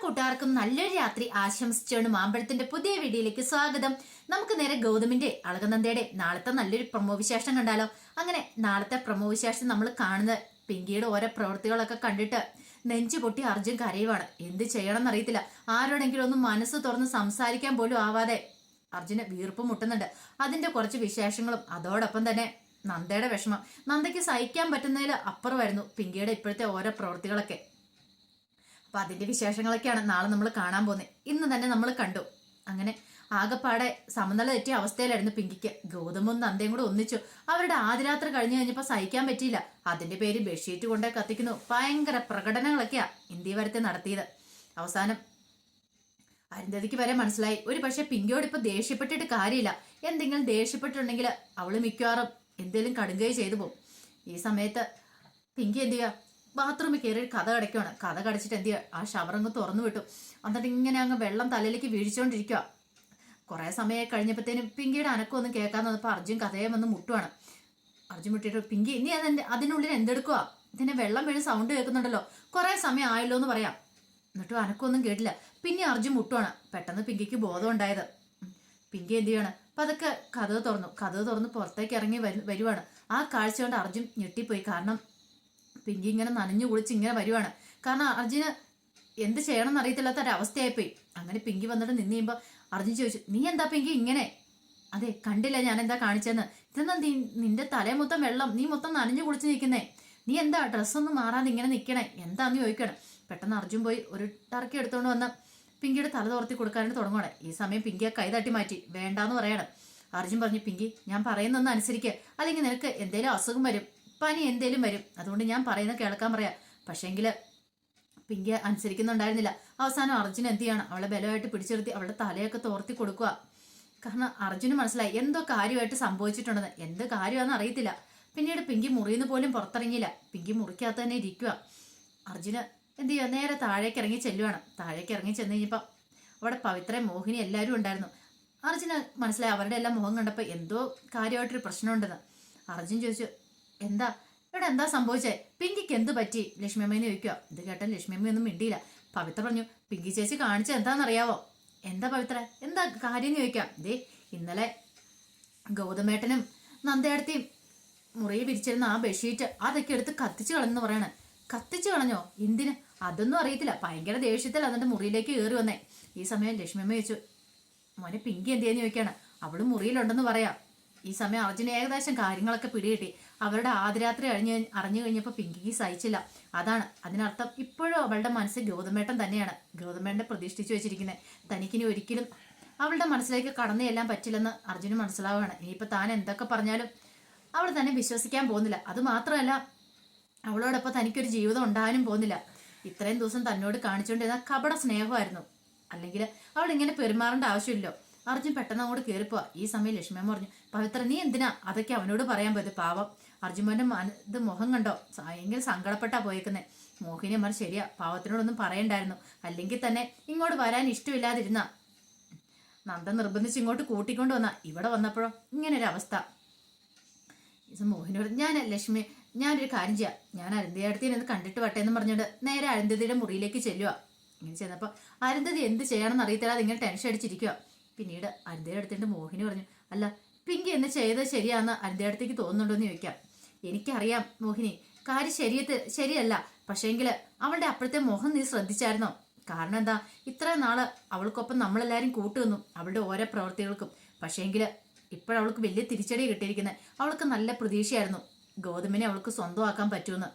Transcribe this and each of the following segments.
കൂട്ടുകാർക്കും നല്ലൊരു രാത്രി ആശംസിച്ചുകൊണ്ട് മാമ്പഴത്തിന്റെ പുതിയ വീഡിയോയിലേക്ക് സ്വാഗതം. നമുക്ക് നേരെ ഗൗതമിന്റെ അളകനന്ദയുടെ നാളത്തെ നല്ലൊരു പ്രൊമോ വിശേഷം കണ്ടാലോ. അങ്ങനെ നാളത്തെ പ്രൊമോ വിശേഷം നമ്മൾ കാണുന്നത് പിങ്കിയുടെ ഓരോ പ്രവൃത്തികളൊക്കെ കണ്ടിട്ട് നെഞ്ചു പൊട്ടി അർജുൻ കരയുവാണ്. എന്ത് ചെയ്യണം എന്നറിയത്തില്ല. ആരോടെങ്കിലും ഒന്നും മനസ്സ് തുറന്ന് സംസാരിക്കാൻ പോലും ആവാതെ അർജുന് വീർപ്പ് മുട്ടുന്നുണ്ട്. അതിന്റെ കുറച്ച് വിശേഷങ്ങളും അതോടൊപ്പം തന്നെ നന്ദയുടെ വിഷമം. നന്ദയ്ക്ക് സഹിക്കാൻ പറ്റുന്നതിൽ അപ്പുറമായിരുന്നു പിങ്കിയുടെ ഇപ്പോഴത്തെ ഓരോ പ്രവൃത്തികളൊക്കെ. അപ്പൊ അതിന്റെ വിശേഷങ്ങളൊക്കെയാണ് നാളെ നമ്മൾ കാണാൻ പോകുന്നത്. ഇന്ന് തന്നെ നമ്മൾ കണ്ടു. അങ്ങനെ ആകെപ്പാടെ സമനില തെറ്റിയ അവസ്ഥയിലായിരുന്നു പിങ്കിക്ക്. ഗൗതമും നന്ദയും കൂടെ ഒന്നിച്ചു. അവരുടെ ആദ്യരാത്രി കഴിഞ്ഞു കഴിഞ്ഞപ്പോൾ സഹിക്കാൻ പറ്റിയില്ല. അതിന്റെ പേര് ബെഡ്ഷീറ്റ് കൊണ്ടേ കത്തിക്കുന്നു. ഭയങ്കര പ്രകടനങ്ങളൊക്കെയാ ഇന്ത്യ വരത്തെ നടത്തിയത്. അവസാനം അരുന്ധതിക്ക് വരെ മനസ്സിലായി, ഒരു പക്ഷെ പിങ്കിയോട് ഇപ്പൊ ദേഷ്യപ്പെട്ടിട്ട് കാര്യമില്ല. എന്തെങ്കിലും ദേഷ്യപ്പെട്ടിട്ടുണ്ടെങ്കിൽ അവള് മിക്കവാറും എന്തെങ്കിലും കടുങ്കൈ ചെയ്തു പോകും. ഈ സമയത്ത് പിങ്കി എന്ത് ചെയ്യുക, ബാത്റൂമിൽ കയറി കഥ കടയ്ക്കുവാണ്. കഥ കടച്ചിട്ട് എന്ത് ചെയ്യുക, ആ ഷവറങ്ങ് തുറന്നു വിട്ടു. എന്നിട്ട് ഇങ്ങനെ അങ്ങ് വെള്ളം തലയിലേക്ക് വീഴിച്ചുകൊണ്ടിരിക്കുക. കുറെ സമയം കഴിഞ്ഞപ്പോഴത്തേനും പിങ്കിയുടെ അനക്കമൊന്നും കേൾക്കാൻ വന്നപ്പോൾ അർജുൻ കഥയെ വന്ന് മുട്ടുവാണ്. അർജുൻ മുട്ടിയിട്ട്, പിങ്കി നീ അതിനുള്ളിൽ എന്തെടുക്കുക, ഇതിനെ വെള്ളം വീഴും സൗണ്ട് കേൾക്കുന്നുണ്ടല്ലോ, കുറെ സമയം ആയല്ലോ എന്ന് പറയാം. എന്നിട്ടും അനക്കമൊന്നും കേട്ടില്ല. പിന്നെ അർജുൻ മുട്ടുവാണ്. പെട്ടെന്ന് പിങ്കിക്ക് ബോധം ഉണ്ടായത്. പിങ്കി എന്ത് ചെയ്യാണ്, അപ്പൊ അതൊക്കെ കഥവ് തുറന്ന് പുറത്തേക്ക് ഇറങ്ങി വരുവാണ്. ആ കാഴ്ച കൊണ്ട് അർജുൻ ഞെട്ടിപ്പോയി. കാരണം പിങ്കി ഇങ്ങനെ നനഞ്ഞു കുളിച്ച് ഇങ്ങനെ വരുവാണ്. കാരണം അർജുന് എന്ത് ചെയ്യണം എന്നറിയത്തില്ലാത്ത ഒരവസ്ഥയായിപ്പോയി. അങ്ങനെ പിങ്കി വന്നിട്ട് നിന്ന് കഴിയുമ്പോൾ അർജുൻ ചോദിച്ചു, നീ എന്താ പിങ്കി ഇങ്ങനെ? അതെ, കണ്ടില്ല ഞാൻ എന്താ കാണിച്ചെന്ന്. ഇതെന്താ നിന്റെ തലേ മൊത്തം വെള്ളം, നീ മൊത്തം നനഞ്ഞു കുളിച്ച് നിൽക്കുന്നേ, നീ എന്താ ഡ്രസ്സൊന്നും മാറാതെ ഇങ്ങനെ നിൽക്കണേ, എന്താന്ന് ചോദിക്കണം. പെട്ടെന്ന് അർജുൻ പോയി ഒരു ടർക്കി എടുത്തോണ്ട് വന്ന് പിങ്കിയുടെ തല തോർത്തി കൊടുക്കാനായിട്ട് തുടങ്ങുവാണ്. ഈ സമയം പിങ്കിയെ കൈ തട്ടി മാറ്റി വേണ്ടാന്ന് പറയണം. അർജുൻ പറഞ്ഞു, പിങ്കി ഞാൻ പറയുന്നൊന്ന് അനുസരിക്കുക, അല്ലെങ്കിൽ നിനക്ക് എന്തേലും അസുഖം വരും, പനി എന്തേലും വരും, അതുകൊണ്ട് ഞാൻ പറയുന്നത് കേൾക്കാൻ പറയാം. പക്ഷേങ്കില് പിങ്കി അനുസരിക്കുന്നുണ്ടായിരുന്നില്ല. അവസാനം അർജുൻ എന്ത് ചെയ്യണം, അവളെ ബലമായിട്ട് പിടിച്ചെടുത്തി അവളുടെ തലയൊക്കെ തോർത്തി കൊടുക്കുക. കാരണം അർജുന് മനസ്സിലായി എന്തോ കാര്യമായിട്ട് സംഭവിച്ചിട്ടുണ്ടെന്ന്. എന്ത് കാര്യമാണെന്ന് അറിയത്തില്ല. പിന്നീട് പിങ്കി മുറിയിൽ പോലും പുറത്തിറങ്ങിയില്ല. പിങ്കി മുറിക്കകത്ത് തന്നെ ഇരിക്കുക. അർജുന് എന്ത് ചെയ്യുക, നേരെ താഴേക്ക് ഇറങ്ങി ചെല്ലുവാണ്. താഴേക്ക് ഇറങ്ങി ചെന്ന് കഴിഞ്ഞപ്പോൾ അവിടെ പവിത്ര, മോഹിനി എല്ലാവരും ഉണ്ടായിരുന്നു. അർജുന് മനസ്സിലായി അവരുടെ എല്ലാം മുഖം കണ്ടപ്പോൾ എന്തോ കാര്യമായിട്ടൊരു പ്രശ്നമുണ്ടെന്ന്. അർജുൻ ചോദിച്ചു, ഇവിടെ എന്താ സംഭവിച്ചേ, പിങ്കിക്ക് എന്ത് പറ്റി, ലക്ഷ്മിയമ്മേനെ ചോദിക്കുക. ഇത് കേട്ടാൽ ലക്ഷ്മിയമ്മ ഒന്നും മിണ്ടിയില്ല. പവിത്ര പറഞ്ഞു, പിങ്കി ചേച്ചി കാണിച്ചത് എന്താണെന്നറിയാവോ? എന്താ പവിത്ര, എന്താ കാര്യം ചോദിക്കാം. ഇതേ ഇന്നലെ ഗൗതമേട്ടനും നന്ദയടത്തെയും മുറിയിൽ വിരിച്ചിരുന്ന ആ ബെഡ്ഷീറ്റ് അതൊക്കെ എടുത്ത് കത്തിച്ചു കളഞ്ഞെന്ന് പറയണേ. കത്തിച്ചു കളഞ്ഞോ? എന്തിന്? അതൊന്നും അറിയത്തില്ല. ഭയങ്കര ദേഷ്യത്തിൽ അതിന്റെ മുറിയിലേക്ക് കയറി വന്നേ. ഈ സമയം ലക്ഷ്മിയമ്മ ചോദിച്ചു, മോനെ പിങ്കി എന്തിയെന്ന് ചോദിക്കാണ്. അവള് മുറിയിലുണ്ടെന്ന് പറയാം. ഈ സമയം അർജുന് ഏകദേശം കാര്യങ്ങളൊക്കെ പിടികിട്ടി. അവരുടെ ആദ്യരാത്രി അറിഞ്ഞു കഴിഞ്ഞപ്പോൾ പിങ്കിക്ക് സഹിച്ചില്ല. അതിനർത്ഥം ഇപ്പോഴും അവളുടെ മനസ്സിൽ ഗൗതമേട്ടൻ തന്നെയാണ്. ഗൗതമേട്ടനെ പ്രതീക്ഷിച്ചു വെച്ചിരിക്കുന്നത്. തനിക്കിനി ഒരിക്കലും അവളുടെ മനസ്സിലേക്ക് കടന്നു ചെല്ലാൻ പറ്റില്ലെന്ന് അർജുന് മനസ്സിലാവുകയാണ്. ഇനിയിപ്പോൾ താൻ എന്തൊക്കെ പറഞ്ഞാലും അവൾ തന്നെ വിശ്വസിക്കാൻ പോകുന്നില്ല. അത് മാത്രമല്ല, അവളോടൊപ്പം തനിക്കൊരു ജീവിതം ഉണ്ടാകാനും പോകുന്നില്ല. ഇത്രയും ദിവസം തന്നോട് കാണിച്ചുകൊണ്ടിരുന്ന കപട സ്നേഹമായിരുന്നു. അല്ലെങ്കിൽ അവൾ ഇങ്ങനെ പെരുമാറേണ്ട ആവശ്യമില്ലല്ലോ. അർജുൻ പെട്ടെന്ന് അങ്ങോട്ട് കയറിപ്പോവാ. ഈ സമയം ലക്ഷ്മിയമ്മ പറഞ്ഞു, പവിത്ര നീ എന്തിനാ അതൊക്കെ അവനോട് പറയാൻ പോയത്? പാവം അർജുൻ ഇത് മുഖം കണ്ടോ, ഭയങ്കര സങ്കടപ്പെട്ടാ പോയേക്കുന്നേ. മോഹിനിയമ്മ ശരിയാ, പാവത്തിനോടൊന്നും പറയണ്ടായിരുന്നു. അല്ലെങ്കിൽ തന്നെ ഇങ്ങോട്ട് വരാൻ ഇഷ്ടമില്ലാതിരുന്ന നന്ദ നിർബന്ധിച്ച് ഇങ്ങോട്ട് കൂട്ടിക്കൊണ്ട് വന്ന ഇവിടെ വന്നപ്പോഴോ ഇങ്ങനൊരു അവസ്ഥ. മോഹിനിയോട് ഞാനൊരു കാര്യം ചെയ്യാം, ഞാൻ അരുന്ധതിയെ കണ്ടിട്ട് വട്ടെ എന്ന് പറഞ്ഞിട്ട് നേരെ അരുന്ധതിയുടെ മുറിയിലേക്ക് ചെല്ലുക. ഇങ്ങനെ ചെന്നപ്പോൾ അരുന്ധതി എന്ത് ചെയ്യണമെന്ന് അറിയത്തില്ല, അതിങ്ങനെ ടെൻഷൻ അടിച്ചിരിക്കുക. പിന്നീട് അരുന്ധതിയുടെ അടുത്തിട്ട് മോഹിനി പറഞ്ഞു, അല്ല പിങ്കി എന്ന് ചെയ്തത് ശരിയാന്ന് അരുന്ധതിയുടെ അടുത്തേക്ക് തോന്നുന്നുണ്ടോ എന്ന് ചോദിക്കാം. എനിക്കറിയാം മോഹിനി, കാര്യം ശരിയല്ല. പക്ഷേങ്കില് അവളുടെ അപ്പോഴത്തെ മുഖം നീ ശ്രദ്ധിച്ചായിരുന്നോ? കാരണം എന്താ, ഇത്രയും നാള് അവൾക്കൊപ്പം നമ്മളെല്ലാരും കൂട്ടുനിന്നു അവളുടെ ഓരോ പ്രവൃത്തികൾക്കും. പക്ഷേങ്കില് ഇപ്പോഴവൾക്ക് വലിയ തിരിച്ചടി കിട്ടിയിരിക്കുന്നത്. അവൾക്ക് നല്ല പ്രതീക്ഷയായിരുന്നു ഗൗതമിനെ അവൾക്ക് സ്വന്തമാക്കാൻ പറ്റുമെന്ന്.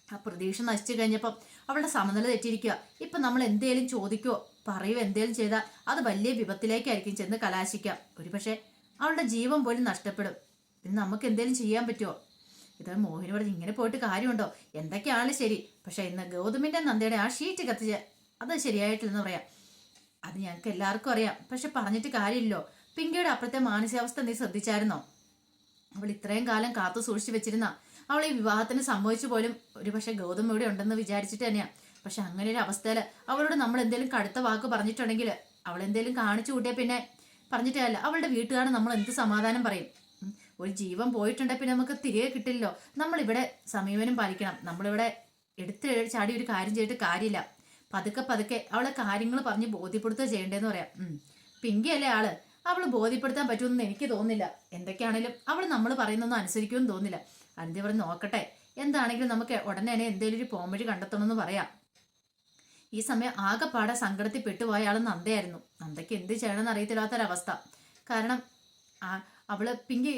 ആ പ്രതീക്ഷ നശിച്ചു കഴിഞ്ഞപ്പം അവളുടെ സമനില തെറ്റിയിരിക്കുക. ഇപ്പൊ നമ്മൾ എന്തേലും ചോദിക്കോ പറയോ എന്തേലും ചെയ്താൽ അത് വലിയ വിപത്തിലേക്കായിരിക്കും ചെന്ന് കലാശിക്കാം. ഒരുപക്ഷെ അവളുടെ ജീവൻ പോലും നഷ്ടപ്പെടും. പിന്നെ നമുക്ക് എന്തേലും ചെയ്യാൻ പറ്റുമോ? ഇത് മോഹിനി പറഞ്ഞ്, ഇങ്ങനെ പോയിട്ട് കാര്യമുണ്ടോ? എന്തൊക്കെയാണ് ശരി, പക്ഷെ ഇന്ന് ഗൗതമിന്റെ നന്ദയുടെ ആ ഷീറ്റ് കത്തിച്ച് അത് ശരിയായിട്ടില്ലെന്ന് പറയാം. അത് ഞങ്ങൾക്ക് എല്ലാവർക്കും അറിയാം. പക്ഷെ പറഞ്ഞിട്ട് കാര്യമില്ലോ. പിങ്കിയുടെ അപ്പുറത്തെ മാനസികാവസ്ഥ നീ ശ്രദ്ധിച്ചായിരുന്നോ? അവൾ ഇത്രയും കാലം കാത്തു സൂക്ഷിച്ചു വെച്ചിരുന്ന അവൾ ഈ വിവാഹത്തിന് സംഭവിച്ചു പോലും ഒരുപക്ഷെ ഗൗതം ഇവിടെ ഉണ്ടെന്ന് വിചാരിച്ചിട്ട് തന്നെയാണ്. പക്ഷെ അങ്ങനെ ഒരു അവസ്ഥയിൽ അവളോട് നമ്മൾ എന്തെങ്കിലും കടുത്ത വാക്ക് പറഞ്ഞിട്ടുണ്ടെങ്കിൽ, അവൾ എന്തെങ്കിലും കാണിച്ചു കൂട്ടിയാൽ പിന്നെ പറഞ്ഞിട്ടേ അല്ല അവളുടെ വീട്ടുകാർ നമ്മൾ എന്ത് സമാധാനം പറയും? ഒരു ജീവൻ പോയിട്ടുണ്ടെങ്കിൽ പിന്നെ നമുക്ക് തിരികെ കിട്ടില്ലല്ലോ. നമ്മളിവിടെ സമീപനം പാലിക്കണം. നമ്മളിവിടെ എടുത്ത് ചാടി ഒരു കാര്യം ചെയ്തിട്ട് കാര്യമില്ല. പതുക്കെ പതുക്കെ അവളെ കാര്യങ്ങൾ പറഞ്ഞ് ബോധ്യപ്പെടുത്തുക ചെയ്യേണ്ടതെന്ന് പറയാം. പിങ്കി അല്ലേ ആള്, അവള് ബോധ്യപ്പെടുത്താൻ പറ്റുമെന്ന് എനിക്ക് തോന്നുന്നില്ല. എന്തൊക്കെയാണെങ്കിലും അവൾ നമ്മൾ പറയുന്നൊന്നും അനുസരിക്കുമെന്ന് തോന്നുന്നില്ല. അനന്തി പറഞ്ഞ് നോക്കട്ടെ, എന്താണെങ്കിലും നമുക്ക് ഉടനെ തന്നെ എന്തെങ്കിലും ഒരു പോംവഴി കണ്ടെത്തണമെന്ന് പറയാം. ഈ സമയം ആകെപ്പാടെ സങ്കടത്തിൽ പെട്ടുപോയ ആൾ നന്ദയായിരുന്നു. നന്ദയ്ക്ക് എന്ത് ചെയ്യണമെന്ന് അറിയത്തില്ലാത്തൊരവസ്ഥ. കാരണം അവള് പിങ്കി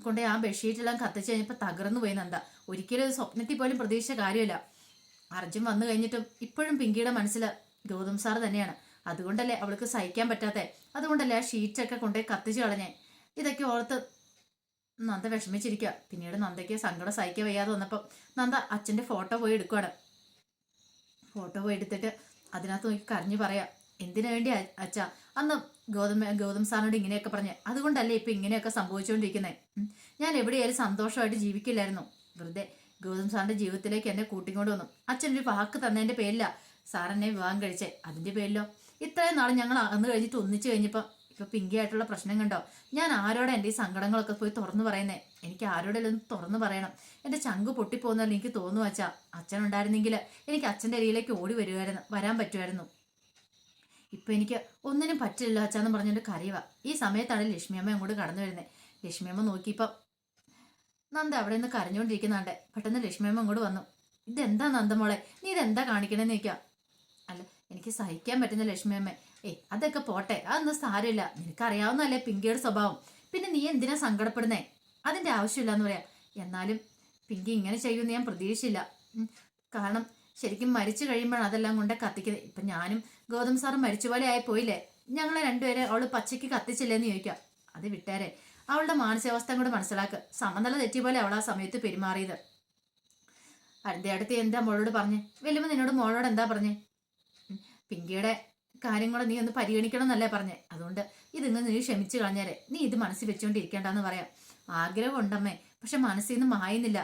കൊണ്ട് ആ ബെഡ്ഷീറ്റെല്ലാം കത്തിച്ച് കഴിഞ്ഞപ്പോൾ തകർന്നു പോയി നന്ദ. ഒരിക്കലും ഒരു സ്വപ്നത്തിൽ പോലും പ്രതീക്ഷിച്ച കാര്യമില്ല. അർജുൻ വന്നു കഴിഞ്ഞിട്ടും ഇപ്പോഴും പിങ്കിയുടെ മനസ്സിൽ ഗൗതം സാർ തന്നെയാണ്. അതുകൊണ്ടല്ലേ അവൾക്ക് സഹിക്കാൻ പറ്റാത്തേ, അതുകൊണ്ടല്ലേ ആ ഷീറ്റൊക്കെ കൊണ്ടുപോയി കത്തിച്ച് കളഞ്ഞേ. ഇതൊക്കെ ഓർത്ത് നന്ദ വിഷമിച്ചിരിക്കുക. പിന്നീട് നന്ദയ്ക്ക് സങ്കടം സഹിക്കാൻ വയ്യാതെ വന്നപ്പോൾ നന്ദ അച്ഛൻ്റെ ഫോട്ടോ പോയി എടുക്കുകയാണ്. ഫോട്ടോ പോയി എടുത്തിട്ട് അതിനകത്ത് നോക്കി കരഞ്ഞു പറയാം, എന്തിനു വേണ്ടി അച്ഛാ അന്ന് ഗൗതം സാറിനോട് ഇങ്ങനെയൊക്കെ പറഞ്ഞേ, അതുകൊണ്ടല്ലേ ഇപ്പൊ ഇങ്ങനെയൊക്കെ സംഭവിച്ചുകൊണ്ടിരിക്കുന്നത്. ഞാൻ എവിടെയായാലും സന്തോഷമായിട്ട് ജീവിക്കില്ലായിരുന്നു. വെറുതെ ഗൗതം സാറിന്റെ ജീവിതത്തിലേക്ക് എന്നെ കൂട്ടിക്കൊണ്ട് വന്നു. അച്ഛനൊരു വാക്ക് തന്നതിന്റെ പേരില സാർ എന്നെ വിവാഹം കഴിച്ചേ. അതിന്റെ പേരിലോ ഇത്രയും നാൾ ഞങ്ങൾ അന്ന് കഴിഞ്ഞിട്ട് ഒന്നിച്ചു കഴിഞ്ഞപ്പോൾ ഇപ്പൊ പിങ്കി ആയിട്ടുള്ള പ്രശ്നം കണ്ടോ. ഞാൻ ആരോടെ എൻ്റെ ഈ സങ്കടങ്ങളൊക്കെ പോയി തുറന്നു പറയുന്നേ. എനിക്ക് ആരോടെല്ലാം തുറന്നു പറയണം. എൻ്റെ ചങ്ക് പൊട്ടിപ്പോകുന്നല്ലോ എനിക്ക് തോന്നുന്നു അച്ഛാ. അച്ഛൻ ഉണ്ടായിരുന്നെങ്കിൽ എനിക്ക് അച്ഛൻ്റെ അരിയിലേക്ക് ഓടി വരാൻ പറ്റുമായിരുന്നു. ഇപ്പൊ എനിക്ക് ഒന്നിനും പറ്റില്ലല്ലോ അച്ഛാന്ന് പറഞ്ഞുകൊണ്ട് കരയുക. ഈ സമയത്താണ് ലക്ഷ്മിയമ്മ അങ്ങോട്ട് കടന്നു വരുന്നത്. ലക്ഷ്മിയമ്മ നോക്കിയപ്പോൾ നന്ദ അവിടെ നിന്ന് കരഞ്ഞുകൊണ്ടിരിക്കുന്നുണ്ട്. പെട്ടെന്ന് ലക്ഷ്മിയമ്മ അങ്ങോട്ട് വന്നു. ഇതെന്താ നന്ദമോളെ, നീ ഇതെന്താ കാണിക്കണമെന്ന് ചോദിക്കാം. അല്ല എനിക്ക് സഹിക്കാൻ പറ്റുന്ന ലക്ഷ്മിയമ്മ. അതൊക്കെ പോട്ടെ, അതൊന്നും സാരമില്ല. നിനക്കറിയാവുന്നല്ലേ പിങ്കിയുടെ സ്വഭാവം. പിന്നെ നീ എന്തിനാ സങ്കടപ്പെടുന്നേ? അതിന്റെ ആവശ്യമില്ല എന്ന് പറയാം. എന്നാലും പിങ്കി ഇങ്ങനെ ചെയ്യുമെന്ന് ഞാൻ പ്രതീക്ഷിച്ചില്ല. കാരണം ശരിക്കും മരിച്ചു കഴിയുമ്പോഴാണ് അതെല്ലാം കൊണ്ട് കത്തിക്കുന്നത്. ഇപ്പൊ ഞാനും ഗൗതം സാറും മരിച്ച പോലെ ആയി പോയില്ലേ. ഞങ്ങളെ രണ്ടുപേരെ അവള് പച്ചയ്ക്ക് കത്തിച്ചില്ലേന്ന് ചോദിക്കാം. അത് വിട്ടേരെ, അവളുടെ മാനസികാവസ്ഥ കൂടെ മനസ്സിലാക്കുക. സമനില തെറ്റിയ പോലെ അവൾ ആ സമയത്ത് പെരുമാറിയത്. അടുത്ത എന്താ മോളോട് പറഞ്ഞേ? വല്യമ്മ നിന്നോട് മോളോട് എന്താ പറഞ്ഞേ? പിങ്കിയുടെ കാര്യങ്ങൾ നീ ഒന്ന് പരിഗണിക്കണം എന്നല്ലേ പറഞ്ഞേ. അതുകൊണ്ട് ഇതിങ്ങ് നീ ക്ഷമിച്ചു കളഞ്ഞേരെ. നീ ഇത് മനസ്സിൽ വെച്ചുകൊണ്ടിരിക്കേണ്ടെന്ന് പറയാം. ആഗ്രഹം ഉണ്ടമ്മേ, പക്ഷെ മനസ്സിൽ നിന്ന് മായുന്നില്ല.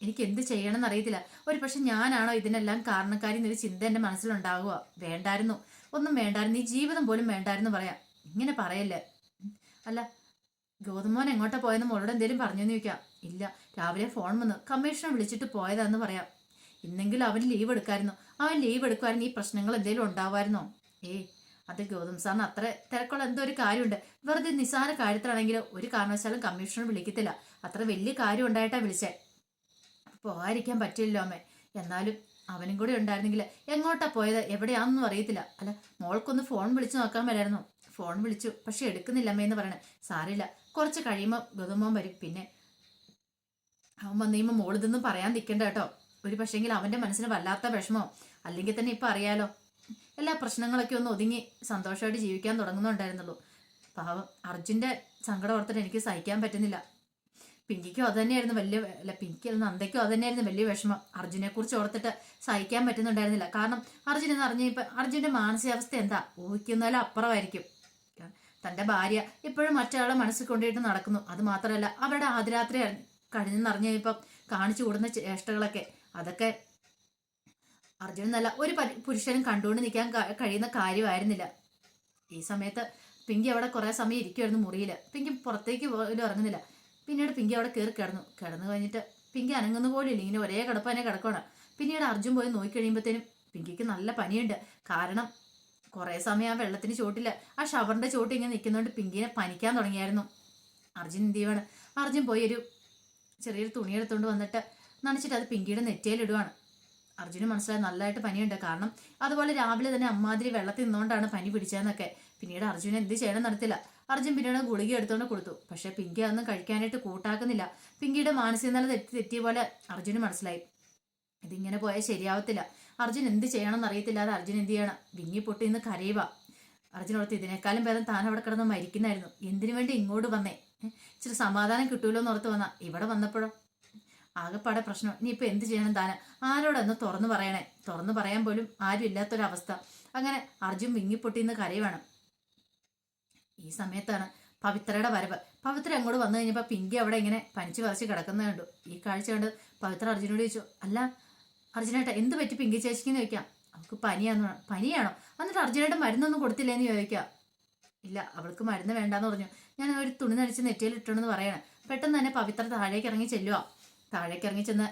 എനിക്ക് എന്ത് ചെയ്യണം എന്നറിയത്തില്ല. ഒരു പക്ഷെ ഞാനാണോ ഇതിനെല്ലാം കാരണക്കാരി എന്നൊരു ചിന്ത എൻ്റെ മനസ്സിലുണ്ടാകുക. വേണ്ടായിരുന്നു, ഒന്നും വേണ്ടായിരുന്നു, ഈ ജീവിതം പോലും വേണ്ടായിരുന്നു പറയാം. ഇങ്ങനെ പറയല്ലേ. അല്ല ഗൗതമോൻ എങ്ങോട്ടാ പോയെന്ന് മോളോട് എന്തേലും പറഞ്ഞെന്ന് ചോദിക്കാം. ഇല്ല, രാവിലെ ഫോൺ വന്ന് കമ്മീഷണർ വിളിച്ചിട്ട് പോയതാന്ന് പറയാം. ഇന്നെങ്കിലും അവന് ലീവ് എടുക്കായിരുന്നു. അവൻ ലീവ് എടുക്കുമായിരുന്നു ഈ പ്രശ്നങ്ങൾ എന്തെങ്കിലും ഉണ്ടാവായിരുന്നോ? അത് ഗൗതം സാറിന് അത്ര തിരക്കുള്ള എന്തോ ഒരു കാര്യമുണ്ട്. വെറുതെ നിസ്സാര കാര്യത്തിലാണെങ്കിലും ഒരു കാരണവശാലും കമ്മീഷണർ വിളിക്കത്തില്ല. അത്ര വലിയ കാര്യം ഉണ്ടായിട്ടാ വിളിച്ചേ. പോകാതിരിക്കാൻ പറ്റില്ലല്ലോ അമ്മേ. എന്നാലും അവനും കൂടെ ഉണ്ടായിരുന്നെങ്കിൽ എങ്ങോട്ടാ പോയത് എവിടെയാണെന്നും അറിയത്തില്ല. അല്ല മോൾക്കൊന്ന് ഫോൺ വിളിച്ചു നോക്കാൻ വരായിരുന്നു. ഫോൺ വിളിച്ചു, പക്ഷെ എടുക്കുന്നില്ല അമ്മയെന്ന് പറയണേ. സാരില്ല, കുറച്ച് കഴിയുമ്പോൾ ഗൗതമോൻ വരും. പിന്നെ അവൻ വന്നു കഴിയുമ്പോൾ മോളിതൊന്നും പറയാൻ നിൽക്കണ്ട കേട്ടോ. ഒരു പക്ഷേങ്കിൽ അവന്റെ മനസ്സിന് വല്ലാത്ത വിഷമോ. അല്ലെങ്കിൽ തന്നെ ഇപ്പൊ അറിയാലോ, എല്ലാ പ്രശ്നങ്ങളൊക്കെ ഒന്ന് ഒതുങ്ങി സന്തോഷമായിട്ട് ജീവിക്കാൻ തുടങ്ങുന്നുണ്ടായിരുന്നുള്ളൂ. പാവം അർജുന്റെ സങ്കടം ഓർത്തിട്ട് എനിക്ക് സഹിക്കാൻ പറ്റുന്നില്ല. പിങ്കിക്കും അത് തന്നെയായിരുന്നു വലിയ, അല്ല പിങ്കിക്ക് നന്ദയ്ക്കും അത് തന്നെയായിരുന്നു വലിയ വിഷമം. അർജുനെ കുറിച്ച് ഓർത്തിട്ട് സഹിക്കാൻ പറ്റുന്നുണ്ടായിരുന്നില്ല. കാരണം അർജുൻ എന്ന് അറിഞ്ഞപ്പോൾ അർജുന്റെ മാനസികാവസ്ഥ എന്താ ഊഹിക്കുന്നാലും അപ്പുറമായിരിക്കും. തന്റെ ഭാര്യ ഇപ്പോഴും മറ്റൊരാളെ മനസ്സിൽ കൊണ്ടുപോയിട്ട് നടക്കുന്നു. അത് മാത്രമല്ല അവരുടെ ആദ്യരാത്രി കഴിഞ്ഞെന്ന് കഴിഞ്ഞപ്പം കാണിച്ചു കൂടുന്ന ചേഷ്ടകളൊക്കെ, അതൊക്കെ അർജുനൻ നല്ല ഒരു പുരുഷനും കണ്ടുകൊണ്ട് നിൽക്കാൻ കഴിയുന്ന കാര്യമായിരുന്നില്ല. ഈ സമയത്ത് പിങ്കി അവിടെ കുറെ സമയം ഇരിക്കുമായിരുന്നു മുറിയിൽ. പിങ്കി പുറത്തേക്ക് പോലും ഇറങ്ങുന്നില്ല. പിന്നീട് പിങ്കി അവിടെ കിടന്നു കഴിഞ്ഞിട്ട് പിങ്കി അനങ്ങുന്ന പോലും ഇല്ല. ഇങ്ങനെ ഒരേ കിടപ്പ് തന്നെ കിടക്കണം. പിന്നീട് അർജുൻ പോയി നോക്കിക്കഴിയുമ്പോഴത്തേനും പിങ്കിക്ക് നല്ല പനിയുണ്ട്. കാരണം കുറെ സമയം ആ വെള്ളത്തിന് ചോട്ടില്ല, ആ ഷവറിന്റെ ചോട്ട് ഇങ്ങനെ നിൽക്കുന്നതുകൊണ്ട് പിങ്കിനെ പനിക്കാൻ തുടങ്ങിയായിരുന്നു. അർജുൻ എന്ത് ചെയ്യുവാണ്, അർജുൻ പോയി ഒരു ചെറിയൊരു തുണി എടുത്തുകൊണ്ട് വന്നിട്ട് നനച്ചിട്ട് അത് പിങ്കിയുടെ നെറ്റിയിലിടുവാണ്. അർജുന് മനസ്സിലായി നല്ലതായിട്ട് പനിയുണ്ട്. കാരണം അതുപോലെ രാവിലെ തന്നെ അമ്മാതിരി വെള്ളത്തിൽ നിന്നുകൊണ്ടാണ് പനി പിടിച്ചതെന്നൊക്കെ. പിന്നീട് അർജുൻ എന്ത് ചെയ്യണം നടത്തില്ല. അർജുൻ പിന്നീട് ഗുളിക എടുത്തുകൊണ്ട് കൊടുത്തു. പക്ഷെ പിങ്കി അതൊന്നും കഴിക്കാനായിട്ട് കൂട്ടാക്കുന്നില്ല. പിങ്കിയുടെ മാനസിക നില തെറ്റിയ പോലെ അർജുന് മനസ്സിലായി. ഇതിങ്ങനെ പോയാൽ ശരിയാവത്തില്ല. അർജുൻ എന്ത് ചെയ്യണം എന്നറിയത്തില്ലാതെ അർജുൻ എന്ത് ചെയ്യണം, വിങ്ങി പൊട്ടി ഇന്ന് കരയുക. അർജുനോടത്ത് ഇതിനേക്കാളും ഭേദം താൻ അവിടെ കിടന്ന് മരിക്കുന്നായിരുന്നു. എന്തിനു വേണ്ടി ഇങ്ങോട്ട് വന്നേ? ഇച്ചിരി സമാധാനം കിട്ടൂലോ എന്ന് ഓർത്ത് വന്നാ. ഇവിടെ വന്നപ്പോഴോ ആകെപ്പാടെ പ്രശ്നം. ഇനിയിപ്പോൾ എന്ത് ചെയ്യണം താന്? ആരോടൊന്ന് തുറന്നു പറയണേ? തുറന്നു പറയാൻ പോലും ആരും ഇല്ലാത്തൊരവസ്ഥ. അങ്ങനെ അർജുൻ വിങ്ങിപ്പൊട്ടിന്ന് കരയുവാണ്. ഈ സമയത്താണ് പവിത്രയുടെ വരവ്. പവിത്ര അങ്ങോട്ട് വന്നു കഴിഞ്ഞപ്പോൾ പിങ്കി അവിടെ ഇങ്ങനെ പനിച്ചു പറിച്ച് കിടക്കുന്നത് കണ്ടു. ഈ കാഴ്ച കണ്ട് പവിത്ര അർജുനോട് ചോദിച്ചു, അല്ല അർജുനേട്ട എന്ത് പറ്റി പിങ്കി ചേച്ചിക്കെന്ന് ചോദിക്കാം. അവൾക്ക് പനിയാണോ? എന്നിട്ട് അർജുനേട്ടൻ മരുന്നൊന്നും കൊടുത്തില്ലേന്ന് ചോദിക്കാം. ഇല്ല, അവൾക്ക് മരുന്ന് വേണ്ടാന്ന് പറഞ്ഞു. ഞാൻ ഒരു തുണി നനച്ച് നെറ്റിയിൽ ഇട്ടോണെന്ന് പറയണം. പെട്ടെന്ന് തന്നെ പവിത്ര താഴേക്ക് ഇറങ്ങി ചെല്ലുക. താഴേക്ക് ഇറങ്ങി ചെന്ന്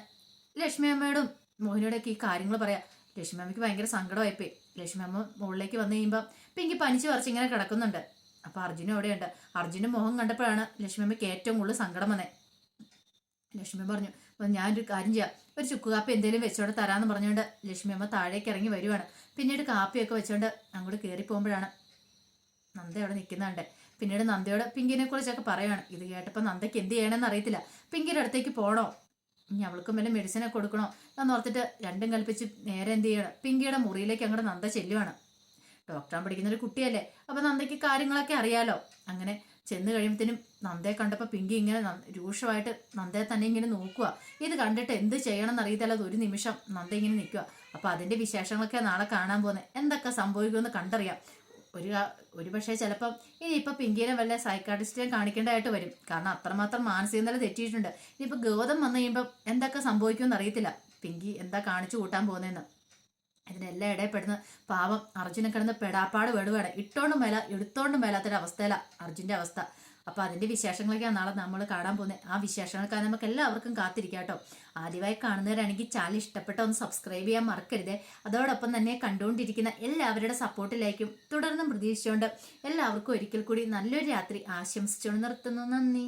ലക്ഷ്മി അമ്മയോടും മോഹിനിയോടൊക്കെ ഈ കാര്യങ്ങൾ പറയാം. ലക്ഷ്മിയമ്മയ്ക്ക് ഭയങ്കര സങ്കടമായിപ്പോയി. ലക്ഷ്മിയമ്മ മുകളിലേക്ക് വന്നു കഴിയുമ്പോൾ പിങ്കി പനിച്ച് പറിച്ച് ഇങ്ങനെ കിടക്കുന്നുണ്ട്. അപ്പൊ അർജുനും അവിടെയുണ്ട്. അർജുനും മുഖം കണ്ടപ്പോഴാണ് ലക്ഷ്മിയമ്മയ്ക്ക് ഏറ്റവും കൂടുതൽ സങ്കടം വന്നേ. ലക്ഷ്മി പറഞ്ഞു, അപ്പം ഞാനൊരു കാര്യം ചെയ്യാം, ഒരു ചുക്ക് കാപ്പി എന്തെങ്കിലും വെച്ചോണ്ട് തരാമെന്ന് പറഞ്ഞുകൊണ്ട് ലക്ഷ്മിയമ്മ താഴേക്ക് ഇറങ്ങി വരുവാണ്. പിന്നീട് കാപ്പിയൊക്കെ വെച്ചോണ്ട് അങ്ങോട്ട് കയറി പോകുമ്പോഴാണ് നന്ദ അവിടെ നിൽക്കുന്നുണ്ട്. പിന്നീട് നന്ദയോട് പിങ്കിനെ കുറിച്ചൊക്കെ പറയുവാണ്. ഇത് കേട്ടപ്പോൾ നന്ദയ്ക്ക് എന്ത് ചെയ്യണമെന്ന് അറിയത്തില്ല. പിങ്കിയുടെ അടുത്തേക്ക് പോകണോ, ഇനി അവൾക്കും വല്ല മെഡിസിനൊക്കെ കൊടുക്കണോ എന്ന് ഓർത്തിട്ട് രണ്ടും കൽപ്പിച്ച് നേരെ എന്ത് ചെയ്യണം, പിങ്കിയുടെ മുറിയിലേക്ക് അങ്ങോട്ട് നന്ദ ചെല്ലുവാണ്. ഡോക്ടറാൻ പഠിക്കുന്ന ഒരു കുട്ടിയല്ലേ, അപ്പൊ നന്ദയ്ക്ക് കാര്യങ്ങളൊക്കെ അറിയാലോ. അങ്ങനെ ചെന്ന് കഴിയുമ്പത്തേനും നന്ദയെ കണ്ടപ്പോൾ പിങ്കി ഇങ്ങനെ രൂക്ഷമായിട്ട് നന്ദയെ തന്നെ ഇങ്ങനെ നോക്കുക. ഇത് കണ്ടിട്ട് എന്ത് ചെയ്യണം എന്നറിയത്തില്ല. ഒരു നിമിഷം നന്ദ ഇങ്ങനെ നിൽക്കുക. അപ്പൊ അതിന്റെ വിശേഷങ്ങളൊക്കെ നാളെ കാണാൻ പോകുന്നത്. എന്തൊക്കെ സംഭവിക്കുമെന്ന് കണ്ടറിയാം. ഒരു പക്ഷേ ചിലപ്പം ഇനിയിപ്പോൾ പിങ്കിനെ വല്ല സൈക്കാട്രിസ്റ്റിനെ കാണിക്കേണ്ടതായിട്ട് വരും. കാരണം അത്രമാത്രം മാനസിക നില തെറ്റിയിട്ടുണ്ട്. ഇനിയിപ്പോൾ ഗൗതം വന്നു കഴിയുമ്പം എന്തൊക്കെ സംഭവിക്കുമെന്ന് അറിയത്തില്ല. പിങ്കി എന്താ കാണിച്ചു കൂട്ടാൻ പോകുന്നതെന്ന്. ഇതിനെല്ലാം ഇടയപ്പെടുന്ന പാവം അർജുനെ കിടന്ന് പെടാപ്പാട് വെടുവാണ്. ഇട്ടോണ്ടും മേല എടുത്തോണ്ടും മേലാത്തൊരവസ്ഥയിലാണ് അർജുൻ്റെ അവസ്ഥ. അപ്പോൾ അതിൻ്റെ വിശേഷങ്ങളൊക്കെയാണ് നാളെ നമ്മൾ കാണാൻ പോകുന്നത്. ആ വിശേഷങ്ങൾക്കാണ് നമുക്ക് എല്ലാവർക്കും കാത്തിരിക്കാം കേട്ടോ. ആദ്യമായി കാണുന്നവരാണെങ്കിൽ ചാനൽ ഇഷ്ടപ്പെട്ട ഒന്ന് സബ്സ്ക്രൈബ് ചെയ്യാൻ മറക്കരുത്. അതോടൊപ്പം തന്നെ കണ്ടുകൊണ്ടിരിക്കുന്ന എല്ലാവരുടെ സപ്പോർട്ടിലേക്കും തുടർന്നും പ്രതീക്ഷിച്ചുകൊണ്ട് എല്ലാവർക്കും ഒരിക്കൽ കൂടി നല്ലൊരു രാത്രി ആശംസിച്ചുകൊണ്ട് നിർത്തുന്നു. നന്ദി.